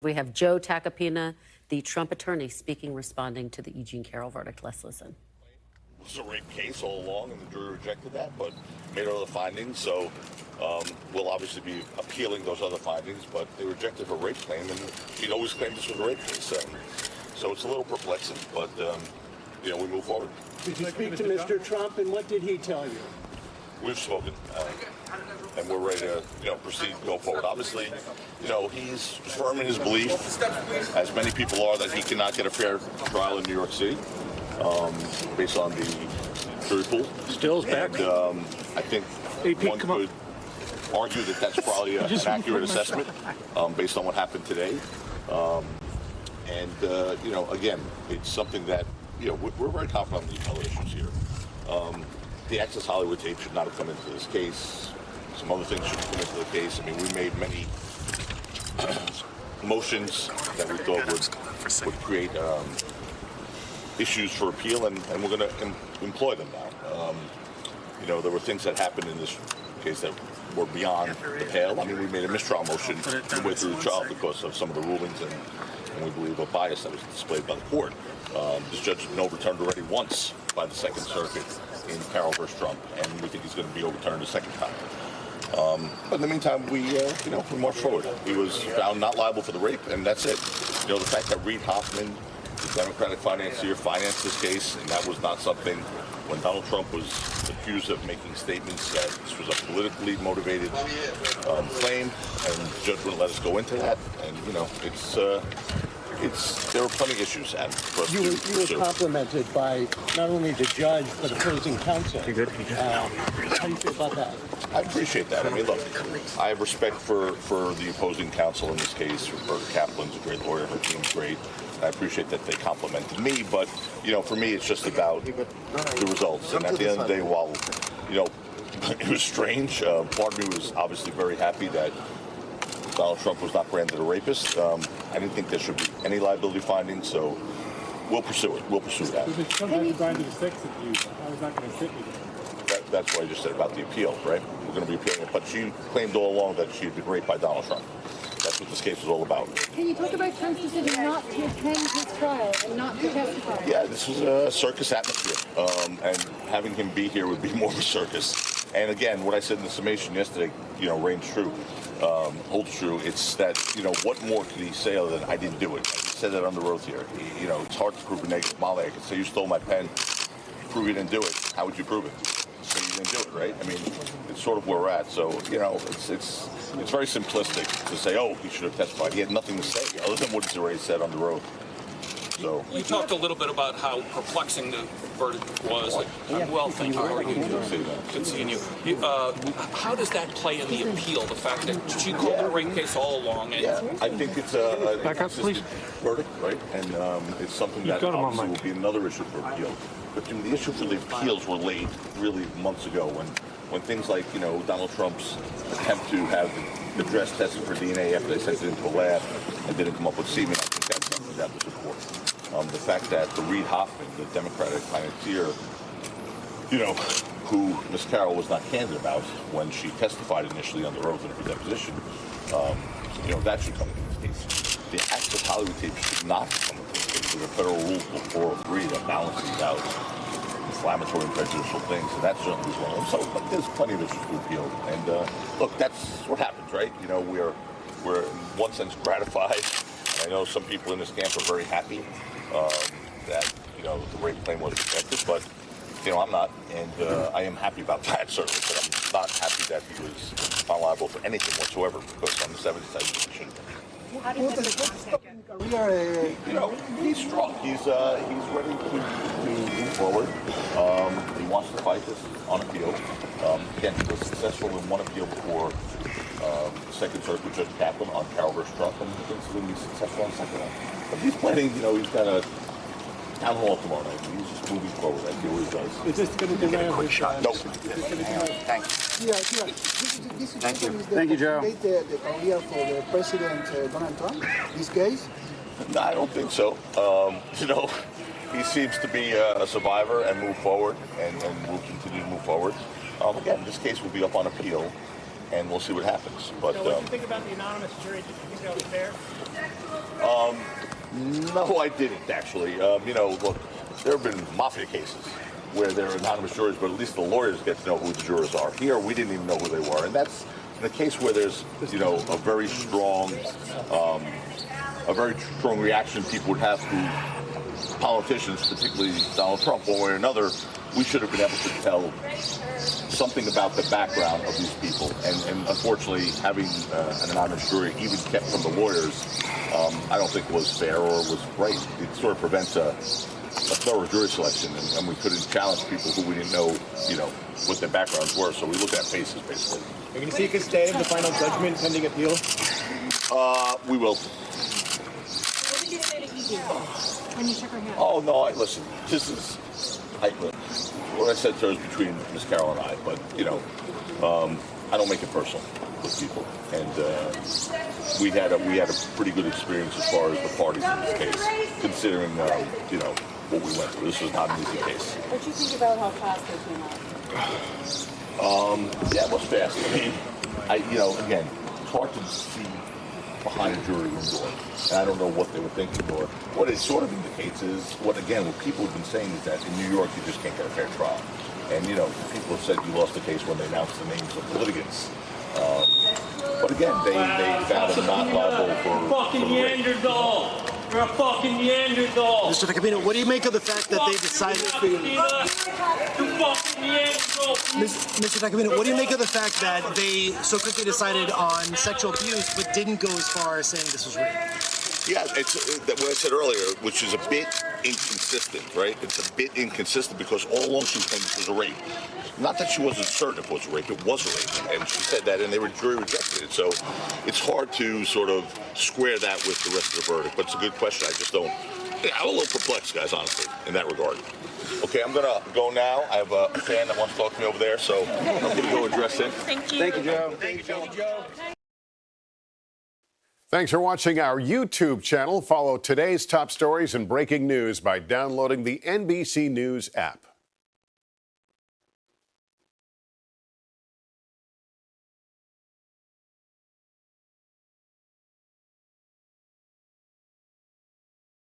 We have Joe Tacopina, the Trump attorney, responding to the Eugene Carroll verdict. Let's listen. It was a rape case all along, and the jury rejected that, but made other findings. So we'll obviously be appealing those other findings, but they rejected her rape claim, and she'd always claimed this was a rape case. So it's a little perplexing, but we move forward. Did you speak to Mr. Trump, and what did he tell you? We've spoken, and we're ready to proceed, go forward. Obviously, he's firm in his belief, as many people are, that he cannot get a fair trial in New York City, based on the jury pool. Still's back. And, I think one could argue that that's probably an accurate assessment based on what happened today. Again, it's something that we're very confident on the appellate issues here. The Access Hollywood tape should not have come into this case. Some other things should come into the case. I mean, we made many motions that we thought would create issues for appeal, and we're going to employ them now. There were things that happened in this case that were beyond the pale. I mean, we made a mistrial motion midway through the trial because of some of the rulings and we believe a bias that was displayed by the court. This judge has been overturned already once by the Second Circuit in Carroll versus Trump, and we think he's going to be overturned a second time. But in the meantime, we march forward. He was found not liable for the rape, and that's it. The fact that Reid Hoffman, the Democratic financier, financed this case, and that was not something when Donald Trump was accused of making statements that this was a politically motivated claim, and the judge wouldn't let us go into that. And there were plenty of issues for us to pursue. You were complimented by not only the judge but opposing counsel. How do you feel about that? I appreciate that. I mean, look, I have respect for the opposing counsel in this case. Roberta Kaplan's a great lawyer. Her team's great. I appreciate that they complimented me, but for me, it's just about the results. And at the end of the day, while it was strange, part of me was obviously very happy that Donald Trump was not branded a rapist. I didn't think there should be any liability findings, so we'll pursue it. We'll pursue that. That's what I just said about the appeal, right? We're going to be appealing it, but she claimed all along that she had been raped by Donald Trump. That's what this case was all about. Can you talk about Trump's decision not to attend his trial and not to testify? Yeah, this was a circus atmosphere, and having him be here would be more of a circus. And again, what I said in the summation yesterday, reigns true, holds true. It's that, what more could he say other than I didn't do it? He said that on the road here. It's hard to prove a negative. Molly, I could say you stole my pen, prove you didn't do it. How would you prove it? So you didn't do it, right? I mean, it's sort of where we're at. So, it's very simplistic to say, oh, he should have testified. He had nothing to say other than what he's already said on the road. So you talked a little bit about how perplexing the verdict was. Well, thank you. How are you? Good seeing you. How does that play in the appeal? The fact that she called it a rape case all along. And I think it's a consistent verdict, right? And it's something that obviously will be another issue for appeal. But the issue for the appeals were laid really months ago when things like Donald Trump's attempt to have the dress tested for DNA after they sent it into a lab and didn't come up with semen. I think that's something that was important. The fact that the Reid Hoffman, the Democratic financier, who Ms. Carroll was not candid about when she testified initially on the oath in her deposition, that should come into this case. The Access Hollywood tape should not come into this case. There's a federal rule 403 that balances out inflammatory and prejudicial things, and that certainly is one of them. So, but there's plenty of issues to appeal. And look, that's what happens, right? We're in one sense gratified. I know some people in this camp are very happy that the rape claim was rejected, but I'm not, and I am happy about that certainly. But I'm not happy that he was not liable for anything whatsoever because on the 70s I shouldn't. How do you he's strong. He's ready to move forward. He wants to fight this on appeal. Again, he was successful in one appeal before the Second Circuit Judge Kaplan on Carroll versus Trump, and he thinks he's going to be successful on the second one. But he's planning, he's got a town hall tomorrow night. He's just moving forward like he always does. Is this going to delay a quick shot? Nope. Thanks. Thank you. Thank you, Joe. The career for the President Donald Trump, this case? No, I don't think so. He seems to be a survivor and move forward, and will continue to move forward. Again, this case will be up on appeal, and we'll see what happens. But what do you think about the anonymous jury? Do you think that was fair? No, I didn't actually. You know, look, there have been mafia cases where there are anonymous jurors, but at least the lawyers get to know who the jurors are. Here, we didn't even know who they were, and that's in a case where there's, you know, a very strong reaction people would have to politicians, particularly Donald Trump, one way or another. We should have been able to tell something about the background of these people, and unfortunately, having an anonymous jury, even kept from the lawyers, I don't think was fair or was right. It sort of prevents a thorough jury selection, and we couldn't challenge people who we didn't know, you know, what their backgrounds were. So we looked at faces, basically. Are you going to seek a stay of the final judgment pending appeal? We will. What did you say to Edie when you shook her hand? Oh no, listen. This is what I said to her is between Miss Carroll and I, but you know, I don't make it personal with people, and we had a pretty good experience as far as the parties in this case, considering you know what we went through. This was not an easy case. What do you think about how fast they came out? Yeah, it was fast. I mean, you know, again, it's hard to see behind a jury room door, and I don't know what they were thinking, or what it sort of indicates is what people have been saying is that in New York you just can't get a fair trial, and you know, people have said you lost the case when they announced the names of the litigants. But again, they found them not liable for fucking Neanderthal. You're a fucking Neanderthal. Mr. Tacopina, what do you make of the fact that they decided? Mr. Tacopina, what do you make of the fact that they so quickly decided on sexual abuse, but didn't go as far as saying this was rape? Yeah, it's what I said earlier, which is a bit inconsistent, right? It's a bit inconsistent because all along she was saying this was a rape. Not that she wasn't certain if it was a rape, it was a rape. And she said that, and jury rejected it. So it's hard to sort of square that with the rest of the verdict. But it's a good question. I just don't. I'm a little perplexed, guys, honestly, in that regard. Okay, I'm going to go now. I have a fan that wants to talk to me over there, so I'm going to go address him. Thank you. Thank you, Joe. Thank you, Joe. Thanks for watching our YouTube channel. Follow today's top stories and breaking news by downloading the NBC News app.